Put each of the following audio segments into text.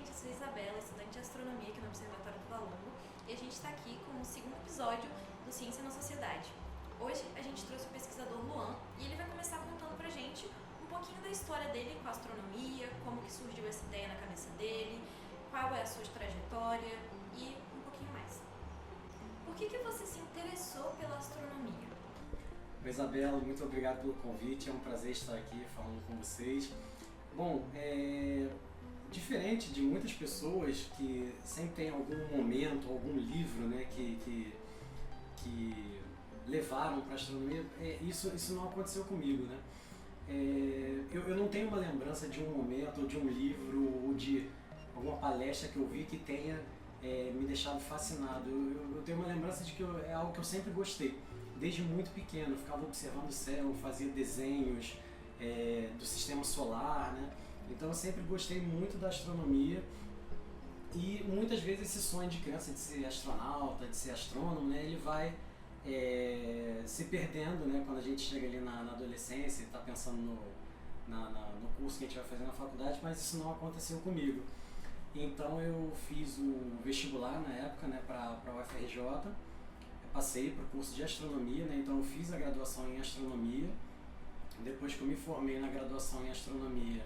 gente, eu sou Isabela, estudante de astronomia aqui no Observatório do Valongo, e a gente está aqui com o segundo episódio do Ciência na Sociedade. Hoje a gente trouxe o pesquisador Luan e ele vai começar contando pra gente um pouquinho da história dele com a astronomia, como que surgiu essa ideia na cabeça dele, qual é a sua trajetória e um pouquinho mais. Por que você se interessou pela astronomia? Oi, Isabela, muito obrigado pelo convite, é um prazer estar aqui falando com vocês. Bom, diferente de muitas pessoas que sempre tem algum momento, algum livro, né, que levaram para a astronomia, isso não aconteceu comigo, né? Eu não tenho uma lembrança de um momento, ou de um livro, ou de alguma palestra que eu vi que tenha me deixado fascinado. Eu tenho uma lembrança de que é algo que eu sempre gostei, desde muito pequeno. Eu ficava observando o céu, fazia desenhos do sistema solar, né? Então eu sempre gostei muito da astronomia e muitas vezes esse sonho de criança de ser astronauta, de ser astrônomo, né, ele vai se perdendo, né, quando a gente chega ali na adolescência e está pensando no curso que a gente vai fazer na faculdade, mas isso não aconteceu comigo. Então eu fiz o vestibular na época, né, para a UFRJ, eu passei para o curso de astronomia, né, então eu fiz a graduação em astronomia. Depois que eu me formei na graduação em astronomia,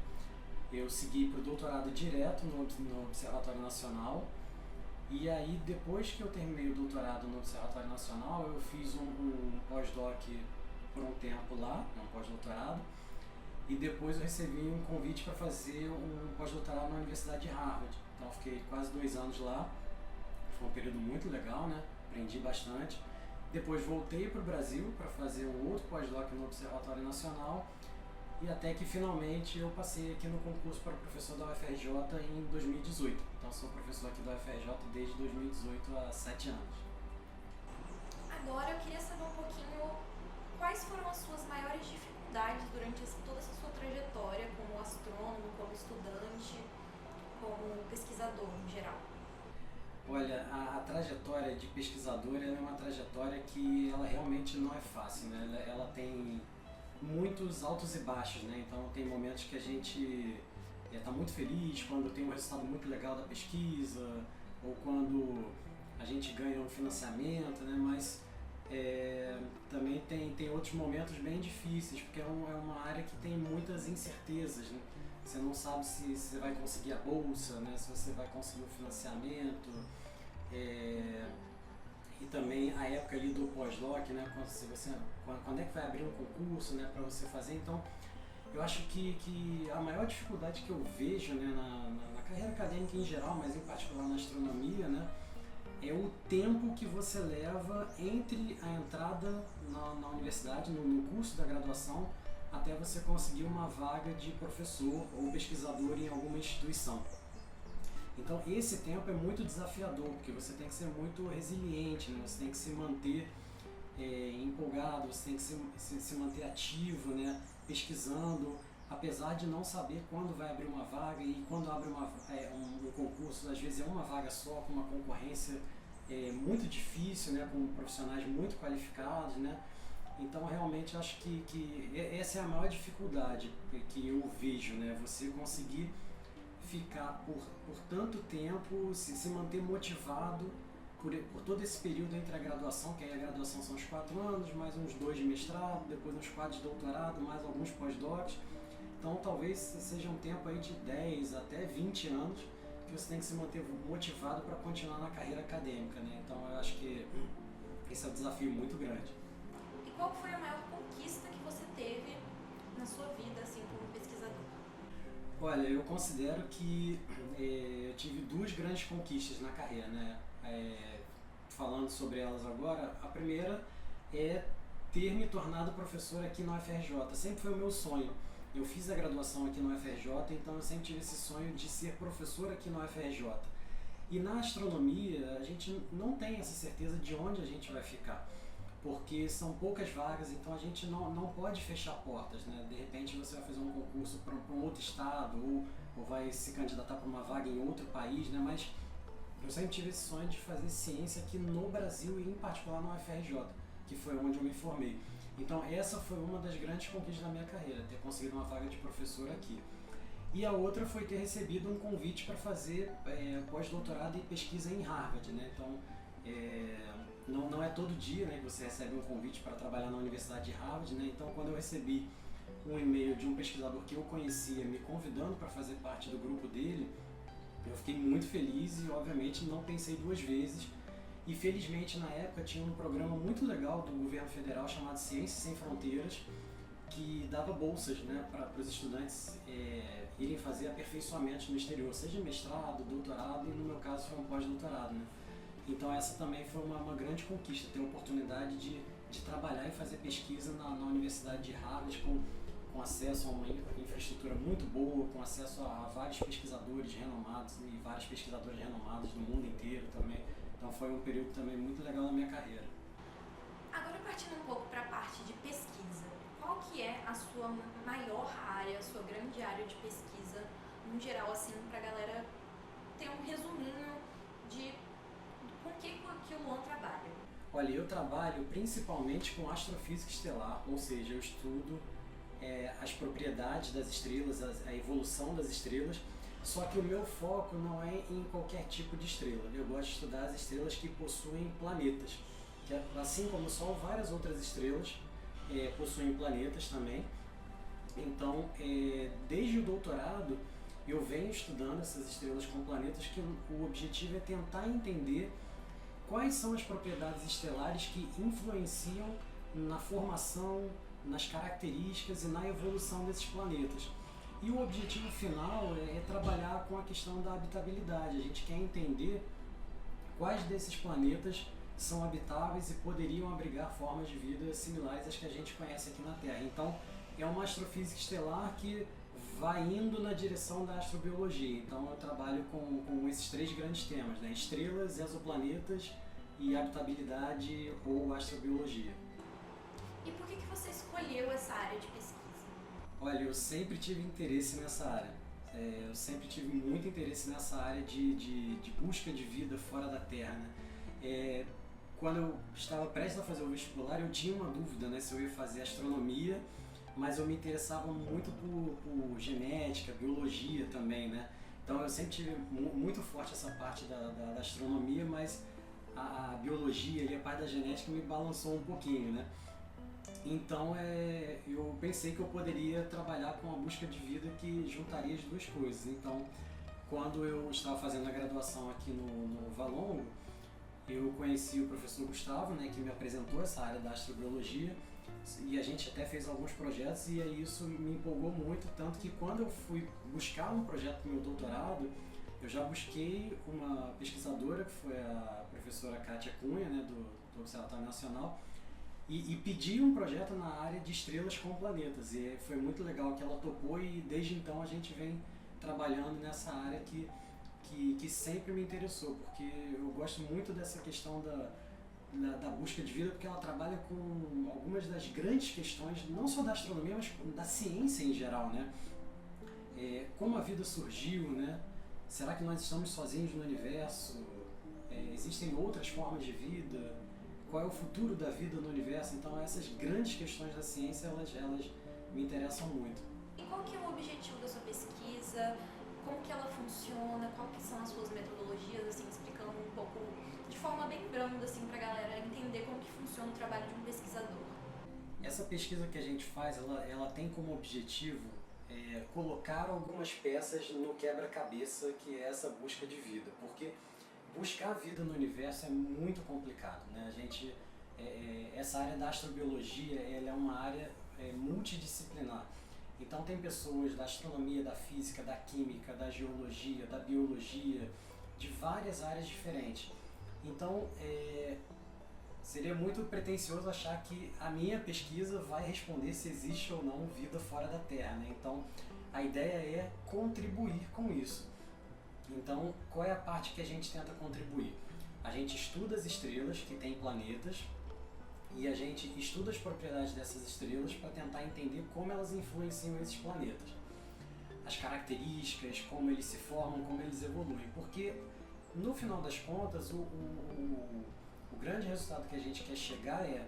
eu segui para o doutorado direto no Observatório Nacional. E aí, depois que eu terminei o doutorado no Observatório Nacional, eu fiz um pós-doc por um tempo lá, um pós-doutorado. E depois eu recebi um convite para fazer um pós-doutorado na Universidade de Harvard. Então eu fiquei quase 2 anos lá. Foi um período muito legal, né? Aprendi bastante. Depois voltei para o Brasil para fazer um outro pós-doc no Observatório Nacional. E até que finalmente eu passei aqui no concurso para professor da UFRJ em 2018. Então sou professor aqui da UFRJ desde 2018, há 7 anos. Agora eu queria saber um pouquinho quais foram as suas maiores dificuldades durante toda essa sua trajetória como astrônomo, como estudante, como pesquisador em geral. Olha, a trajetória de pesquisador é uma trajetória que ela realmente não é fácil, né? Ela tem muitos altos e baixos, né? Então tem momentos que a gente está muito feliz quando tem um resultado muito legal da pesquisa ou quando a gente ganha um financiamento, né? Mas também tem outros momentos bem difíceis, porque é uma área que tem muitas incertezas, né? Você não sabe se você vai conseguir a bolsa, né? Se você vai conseguir o financiamento. E também a época ali do pós-doc, né? Quando é que vai abrir um concurso, né, para você fazer. Então, eu acho que a maior dificuldade que eu vejo, né, na carreira acadêmica em geral, mas em particular na astronomia, né, é o tempo que você leva entre a entrada na universidade, no curso da graduação, até você conseguir uma vaga de professor ou pesquisador em alguma instituição. Então esse tempo é muito desafiador, porque você tem que ser muito resiliente, né? Você tem que se manter empolgado, você tem que se manter ativo, né? Pesquisando, apesar de não saber quando vai abrir uma vaga, e quando abre um concurso, às vezes é uma vaga só, com uma concorrência muito difícil, né? Com profissionais muito qualificados, né? Então realmente acho que essa é a maior dificuldade que eu vejo, né? Você conseguir ficar por tanto tempo, se manter motivado por todo esse período entre a graduação, que aí a graduação são os 4 anos, mais uns 2 de mestrado, depois uns 4 de doutorado, mais alguns pós-docs. Então talvez seja um tempo aí de 10 até 20 anos que você tem que se manter motivado para continuar na carreira acadêmica, né? Então eu acho que esse é um desafio muito grande. E qual foi a maior conquista que você teve na sua vida, assim, como pesquisador? Olha, eu considero que eu tive 2 grandes conquistas na carreira, né? Falando sobre elas agora, a primeira é ter me tornado professor aqui na UFRJ. Sempre foi o meu sonho. Eu fiz a graduação aqui na UFRJ, então eu sempre tive esse sonho de ser professor aqui na UFRJ. E na astronomia, a gente não tem essa certeza de onde a gente vai ficar, porque são poucas vagas, então a gente não pode fechar portas, né? De repente você vai fazer um concurso para um outro estado ou vai se candidatar para uma vaga em outro país, né? Mas eu sempre tive esse sonho de fazer ciência aqui no Brasil e em particular na UFRJ, que foi onde eu me formei. Então essa foi uma das grandes conquistas da minha carreira, ter conseguido uma vaga de professor aqui. e a outra foi ter recebido um convite para fazer pós-doutorado e pesquisa em Harvard, né? Então, não é todo dia, né, que você recebe um convite para trabalhar na Universidade de Harvard, né? Então, quando eu recebi um e-mail de um pesquisador que eu conhecia me convidando para fazer parte do grupo dele, eu fiquei muito feliz e, obviamente, não pensei duas vezes. E, felizmente, na época, tinha um programa muito legal do governo federal chamado Ciências Sem Fronteiras, que dava bolsas, né, para os estudantes irem fazer aperfeiçoamentos no exterior, seja mestrado, doutorado, e no meu caso foi um pós-doutorado, né? Então essa também foi uma grande conquista, ter a oportunidade de trabalhar e fazer pesquisa na Universidade de Harvard com acesso a uma infraestrutura muito boa, com acesso a vários pesquisadores renomados e várias pesquisadoras renomadas do mundo inteiro também. Então foi um período também muito legal na minha carreira. Agora partindo um pouco para a parte de pesquisa, qual que é a sua maior área, a sua grande área de pesquisa, no geral, assim, para a galera ter um resuminho de com que o Luan trabalha? Olha, eu trabalho principalmente com astrofísica estelar, ou seja, eu estudo as propriedades das estrelas, a evolução das estrelas, só que o meu foco não é em qualquer tipo de estrela. Eu gosto de estudar as estrelas que possuem planetas, que assim como o Sol, várias outras estrelas possuem planetas também. Então, desde o doutorado, eu venho estudando essas estrelas com planetas, que o objetivo é tentar entender quais são as propriedades estelares que influenciam na formação, nas características e na evolução desses planetas. E o objetivo final é trabalhar com a questão da habitabilidade. A gente quer entender quais desses planetas são habitáveis e poderiam abrigar formas de vida similares às que a gente conhece aqui na Terra. Então, é uma astrofísica estelar que vai indo na direção da astrobiologia. Então, eu trabalho com esses três grandes temas, né? Estrelas, exoplanetas e habitabilidade ou astrobiologia. E por que você escolheu essa área de pesquisa? Olha, eu sempre tive interesse nessa área. Eu sempre tive muito interesse nessa área de busca de vida fora da Terra, né? Quando eu estava prestes a fazer o vestibular, eu tinha uma dúvida, né, se eu ia fazer astronomia, mas eu me interessava muito por genética, biologia também, né? Então eu sempre tive muito forte essa parte da astronomia, mas a biologia e a parte da genética me balançou um pouquinho, né? Então eu pensei que eu poderia trabalhar com a busca de vida que juntaria as duas coisas. Então, quando eu estava fazendo a graduação aqui no Valongo, eu conheci o professor Gustavo, né, que me apresentou essa área da astrobiologia, e a gente até fez alguns projetos, e aí isso me empolgou muito, tanto que quando eu fui buscar um projeto para o meu doutorado, eu já busquei uma pesquisadora, que foi a professora Kátia Cunha, né, do Observatório Nacional, e pedi um projeto na área de estrelas com planetas, e foi muito legal que ela topou, e desde então a gente vem trabalhando nessa área que sempre me interessou, porque eu gosto muito dessa questão da busca de vida, porque ela trabalha com algumas das grandes questões, não só da astronomia, mas da ciência em geral, né? Como a vida surgiu, né? Será que nós estamos sozinhos no universo? Existem outras formas de vida? Qual é o futuro da vida no universo? Então essas grandes questões da ciência, elas me interessam muito. E qual que é o objetivo da sua pesquisa? Como que ela funciona? Qual que são as suas metodologias, assim, explicando um pouco de forma bem branda, assim, pra galera entender como que funciona o trabalho de um pesquisador. Essa pesquisa que a gente faz, ela tem como objetivo colocar algumas peças no quebra-cabeça, que é essa busca de vida, porque buscar vida no universo é muito complicado, né? Essa área da astrobiologia, ela é uma área multidisciplinar. Então tem pessoas da astronomia, da física, da química, da geologia, da biologia, de várias áreas diferentes. Então seria muito pretensioso achar que a minha pesquisa vai responder se existe ou não vida fora da Terra, né? Então a ideia é contribuir com isso. Então qual é a parte que a gente tenta contribuir? A gente estuda as estrelas que têm planetas, e a gente estuda as propriedades dessas estrelas para tentar entender como elas influenciam esses planetas. As características, como eles se formam, como eles evoluem. Porque, no final das contas, o grande resultado que a gente quer chegar é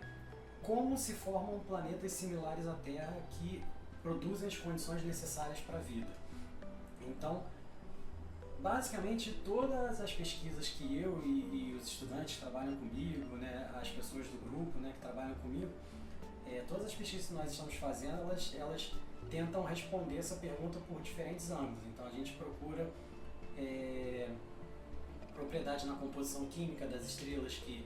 como se formam planetas similares à Terra que produzem as condições necessárias para a vida. Então, basicamente, todas as pesquisas que eu e os estudantes que trabalham comigo, né, as pessoas do grupo, né, que trabalham comigo, todas as pesquisas que nós estamos fazendo, elas tentam responder essa pergunta por diferentes ângulos. Então, a gente procura propriedade na composição química das estrelas que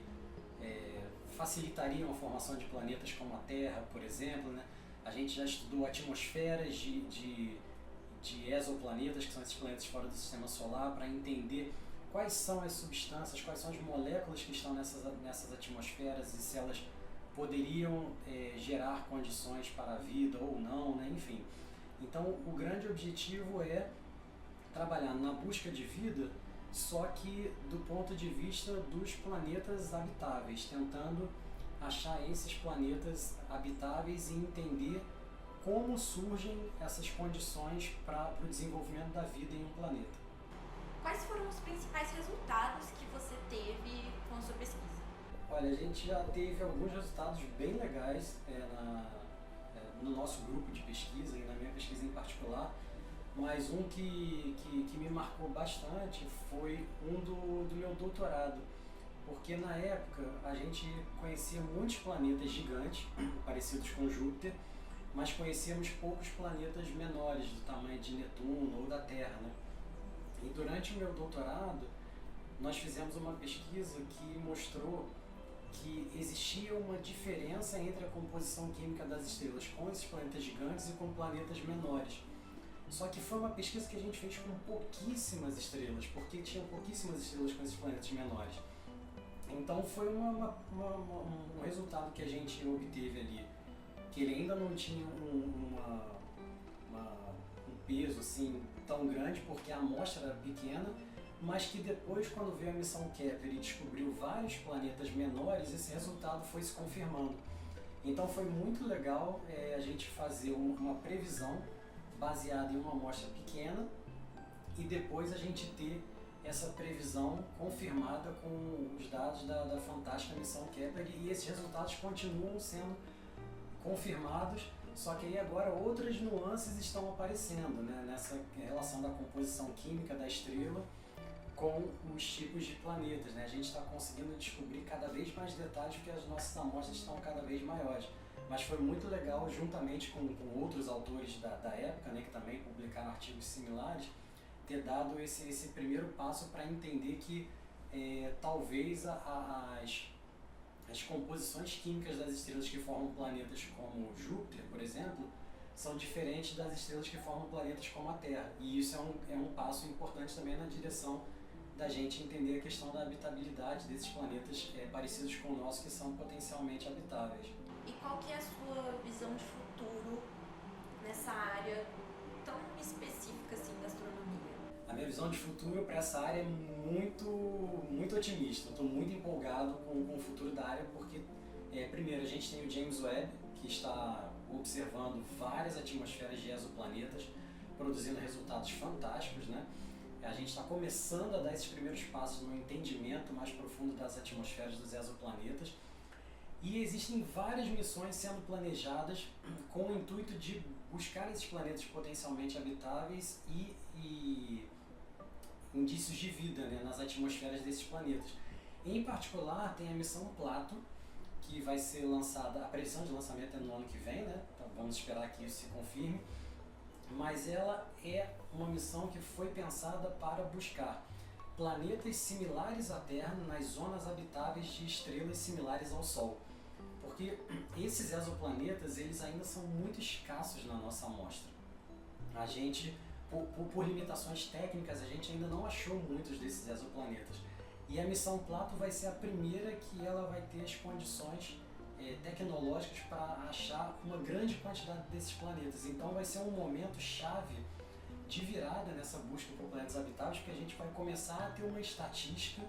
facilitariam a formação de planetas como a Terra, por exemplo, né? A gente já estudou atmosferas de exoplanetas, que são esses planetas fora do sistema solar, para entender quais são as substâncias, quais são as moléculas que estão nessas atmosferas e se elas poderiam gerar condições para a vida ou não, né? Enfim. Então, o grande objetivo é trabalhar na busca de vida, só que do ponto de vista dos planetas habitáveis, tentando achar esses planetas habitáveis e entender como surgem essas condições para o desenvolvimento da vida em um planeta. Quais foram os principais resultados que você teve com a sua pesquisa? Olha, a gente já teve alguns resultados bem legais no nosso grupo de pesquisa e na minha pesquisa em particular, mas um que me marcou bastante foi um do meu doutorado, porque na época a gente conhecia muitos planetas gigantes, parecidos com Júpiter, mas conhecíamos poucos planetas menores, do tamanho de Netuno ou da Terra, né? E durante o meu doutorado, nós fizemos uma pesquisa que mostrou que existia uma diferença entre a composição química das estrelas com esses planetas gigantes e com planetas menores. Só que foi uma pesquisa que a gente fez com pouquíssimas estrelas, porque tinha pouquíssimas estrelas com esses planetas menores. Então foi um resultado que a gente obteve ali, que ele ainda não tinha um peso assim tão grande, porque a amostra era pequena, mas que depois, quando veio a missão Kepler e descobriu vários planetas menores, esse resultado foi se confirmando. Então foi muito legal a gente fazer uma previsão baseada em uma amostra pequena e depois a gente ter essa previsão confirmada com os dados da fantástica missão Kepler, e esses resultados continuam sendo confirmados, só que aí agora outras nuances estão aparecendo, né, nessa relação da composição química da estrela com os tipos de planetas, né? A gente está conseguindo descobrir cada vez mais detalhes porque as nossas amostras estão cada vez maiores. Mas foi muito legal, juntamente com outros autores da época, né, que também publicaram artigos similares, ter dado esse primeiro passo para entender que talvez as composições químicas das estrelas que formam planetas como Júpiter, por exemplo, são diferentes das estrelas que formam planetas como a Terra. E isso é um passo importante também na direção da gente entender a questão da habitabilidade desses planetas parecidos com o nosso, que são potencialmente habitáveis. E qual que é a sua visão de futuro nessa área tão específica assim da astronomia? A minha visão de futuro para essa área é muito otimista. Estou muito empolgado com o futuro da área porque, primeiro, a gente tem o James Webb, que está observando várias atmosferas de exoplanetas, produzindo resultados fantásticos, né? A gente está começando a dar esses primeiros passos no entendimento mais profundo das atmosferas dos exoplanetas. E existem várias missões sendo planejadas com o intuito de buscar esses planetas potencialmente habitáveis e indícios de vida, né, nas atmosferas desses planetas. Em particular, tem a missão Plato, que vai ser lançada, a previsão de lançamento é no ano que vem, né? Então vamos esperar que isso se confirme. Mas ela é uma missão que foi pensada para buscar planetas similares à Terra nas zonas habitáveis de estrelas similares ao Sol. Porque esses exoplanetas, eles ainda são muito escassos na nossa amostra. A gente, por limitações técnicas, a gente ainda não achou muitos desses exoplanetas. E a missão Plato vai ser a primeira que ela vai ter as condições tecnológicas para achar uma grande quantidade desses planetas. Então vai ser um momento chave de virada nessa busca por planetas habitáveis, porque a gente vai começar a ter uma estatística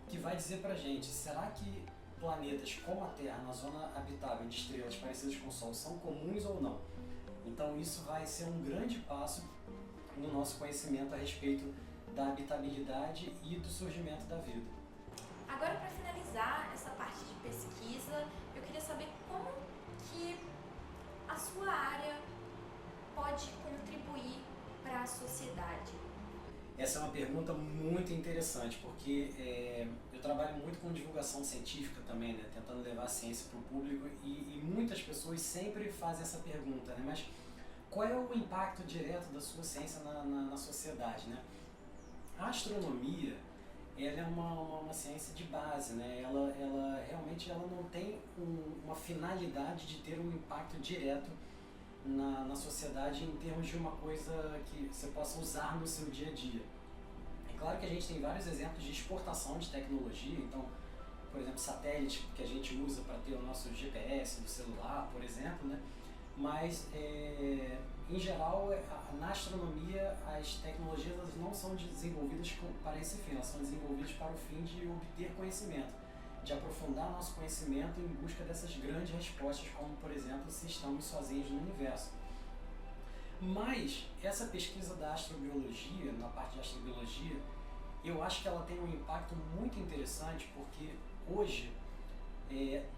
que vai dizer pra gente, será que planetas como a Terra na zona habitável de estrelas parecidas com o Sol são comuns ou não? Então isso vai ser um grande passo no nosso conhecimento a respeito da habitabilidade e do surgimento da vida. Agora, para finalizar essa parte de pesquisa, eu queria saber como que a sua área pode contribuir para a sociedade? Essa é uma pergunta muito interessante, porque eu trabalho muito com divulgação científica também, né, tentando levar a ciência para o público, e muitas pessoas sempre fazem essa pergunta, né, mas qual é o impacto direto da sua ciência na sociedade, né? A astronomia, ela é uma ciência de base, né? Ela realmente ela não tem uma finalidade de ter um impacto direto na sociedade em termos de uma coisa que você possa usar no seu dia a dia. É claro que a gente tem vários exemplos de exportação de tecnologia, então, por exemplo, satélite que a gente usa para ter o nosso GPS do celular, por exemplo, né? Mas, em geral, na astronomia, as tecnologias elas não são desenvolvidas para esse fim, elas são desenvolvidas para o fim de obter conhecimento, de aprofundar nosso conhecimento em busca dessas grandes respostas, como, por exemplo, se estamos sozinhos no universo. Mas, essa pesquisa da astrobiologia, na parte de astrobiologia, eu acho que ela tem um impacto muito interessante, porque hoje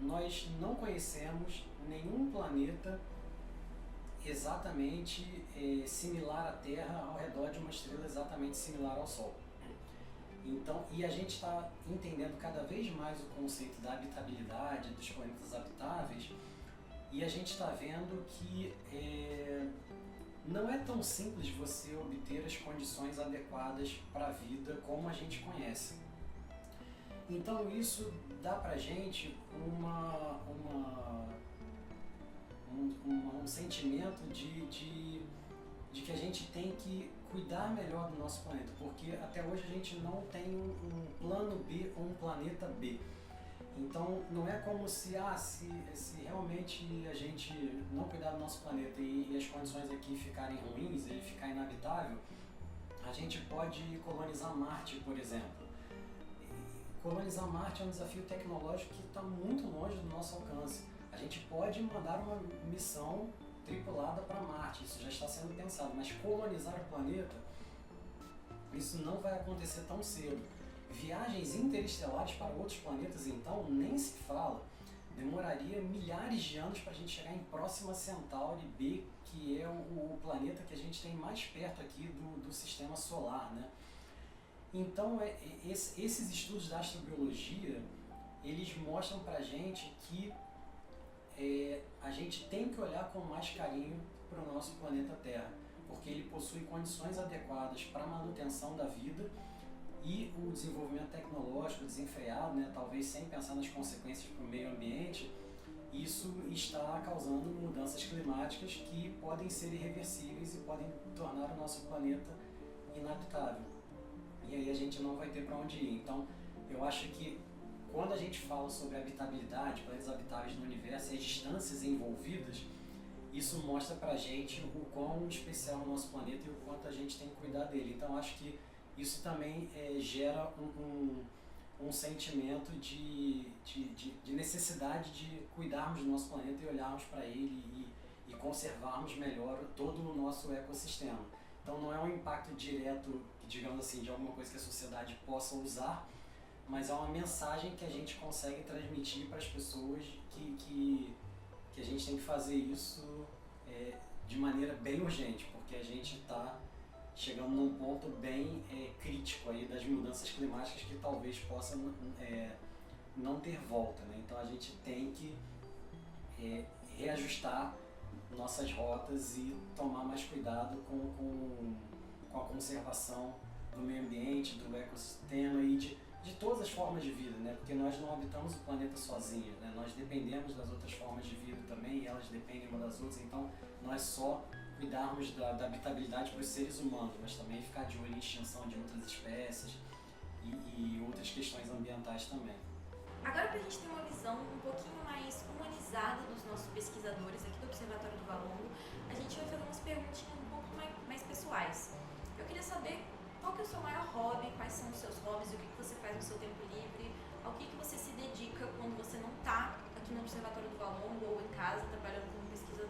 nós não conhecemos nenhum planeta exatamente similar à Terra ao redor de uma estrela exatamente similar ao Sol. Então, e a gente está entendendo cada vez mais o conceito da habitabilidade, dos planetas habitáveis, e a gente está vendo que não é tão simples você obter as condições adequadas para a vida como a gente conhece. Então isso dá pra gente um sentimento de que a gente tem que cuidar melhor do nosso planeta, porque até hoje a gente não tem um plano B ou um planeta B. Então não é como se realmente a gente não cuidar do nosso planeta e as condições aqui ficarem ruins, ele ficar inabitável, a gente pode colonizar Marte, por exemplo. Colonizar Marte é um desafio tecnológico que está muito longe do nosso alcance. A gente pode mandar uma missão tripulada para Marte, isso já está sendo pensado, mas colonizar o planeta, isso não vai acontecer tão cedo. Viagens interestelares para outros planetas, então, nem se fala. Demoraria milhares de anos para a gente chegar em Próxima Centauri B, que é o planeta que a gente tem mais perto aqui do sistema solar, né? Então, esses estudos da astrobiologia, eles mostram pra gente que a gente tem que olhar com mais carinho para o nosso planeta Terra, porque ele possui condições adequadas para a manutenção da vida e o desenvolvimento tecnológico desenfreado, né, talvez sem pensar nas consequências para o meio ambiente, isso está causando mudanças climáticas que podem ser irreversíveis e podem tornar o nosso planeta inabitável. E aí a gente não vai ter para onde ir. Então, eu acho que quando a gente fala sobre habitabilidade, planetas habitáveis no universo e as distâncias envolvidas, isso mostra pra gente o quão especial é o nosso planeta e o quanto a gente tem que cuidar dele. Então, acho que isso também gera um sentimento de necessidade de cuidarmos do nosso planeta e olharmos para ele e conservarmos melhor todo o nosso ecossistema. Então não é um impacto direto, digamos assim, de alguma coisa que a sociedade possa usar, mas é uma mensagem que a gente consegue transmitir para as pessoas que a gente tem que fazer isso de maneira bem urgente, porque a gente está chegando num ponto bem crítico aí das mudanças climáticas que talvez possa não ter volta, né? Então a gente tem que reajustar nossas rotas e tomar mais cuidado com a conservação do meio ambiente, do ecossistema e de todas as formas de vida, né? Porque nós não habitamos o planeta sozinhos, né? Nós dependemos das outras formas de vida também e elas dependem uma das outras, então nós só cuidarmos da habitabilidade para os seres humanos, mas também ficar de olho em extinção de outras espécies e outras questões ambientais também. Agora, para a gente ter uma visão um pouquinho mais humanizada dos nossos pesquisadores aqui do Observatório do Valongo, a gente vai fazer umas perguntinhas um pouco mais pessoais. Eu queria saber qual que é o seu maior hobby, quais são os seus hobbies, o que você faz no seu tempo livre, ao que você se dedica quando você não está aqui no Observatório do Valongo ou em casa trabalhando como pesquisador.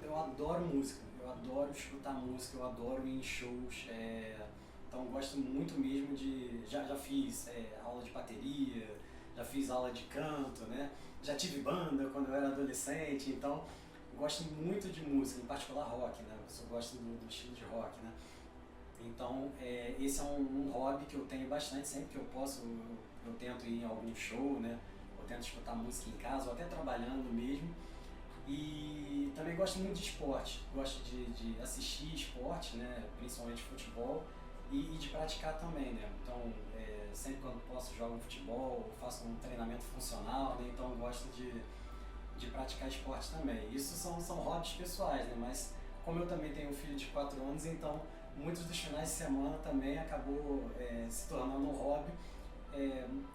Eu adoro música, eu adoro escutar música, eu adoro ir em shows, então gosto muito mesmo de... Já fiz aula de bateria, já fiz aula de canto, né? Já tive banda quando eu era adolescente, então gosto muito de música, em particular rock, né? Eu só gosto do estilo de rock, né? Então, esse é um hobby que eu tenho bastante, sempre que eu posso, eu tento ir em algum show, né? Eu tento escutar música em casa, ou até trabalhando mesmo. E também gosto muito de esporte, gosto de assistir esporte, né? Principalmente futebol, e de praticar também, né? Então, sempre quando posso jogo um futebol, faço um treinamento funcional, né? Então gosto de praticar esporte também. Isso são hobbies pessoais, né? Mas como eu também tenho um filho de 4 anos, então muitos dos finais de semana também acabou se tornando um hobby,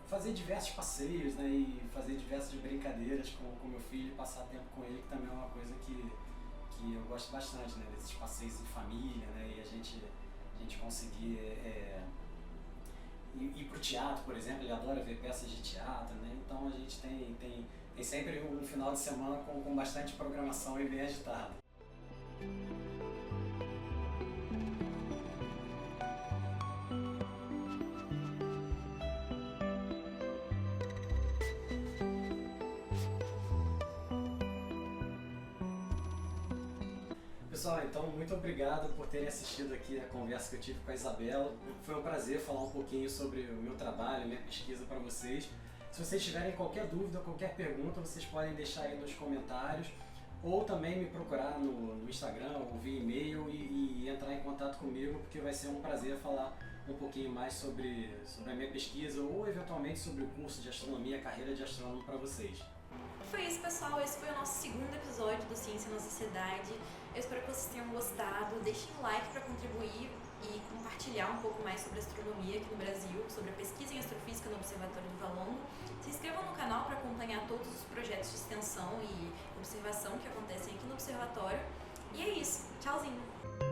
fazer diversos passeios, né? E fazer diversas brincadeiras com meu filho, passar tempo com ele, que também é uma coisa que eu gosto bastante, né? Desses passeios em família, né? E a gente conseguir ir pro teatro, por exemplo, ele adora ver peças de teatro, né? Então a gente tem sempre um final de semana com bastante programação e bem agitado. Pessoal, então muito obrigado por terem assistido aqui a conversa que eu tive com a Isabela. Foi um prazer falar um pouquinho sobre o meu trabalho, minha pesquisa para vocês. Se vocês tiverem qualquer dúvida, qualquer pergunta, vocês podem deixar aí nos comentários ou também me procurar no Instagram ou via e-mail e entrar em contato comigo, porque vai ser um prazer falar um pouquinho mais sobre a minha pesquisa ou eventualmente sobre o curso de astronomia, a carreira de astrônomo para vocês. Foi isso, pessoal. Esse foi o nosso segundo episódio do Ciência na Sociedade. Eu espero que vocês tenham gostado. Deixem um like para contribuir e compartilhar um pouco mais sobre astronomia aqui no Brasil, sobre a pesquisa em astrofísica no Observatório do Valongo. Se inscrevam no canal para acompanhar todos os projetos de extensão e observação que acontecem aqui no Observatório. E é isso. Tchauzinho!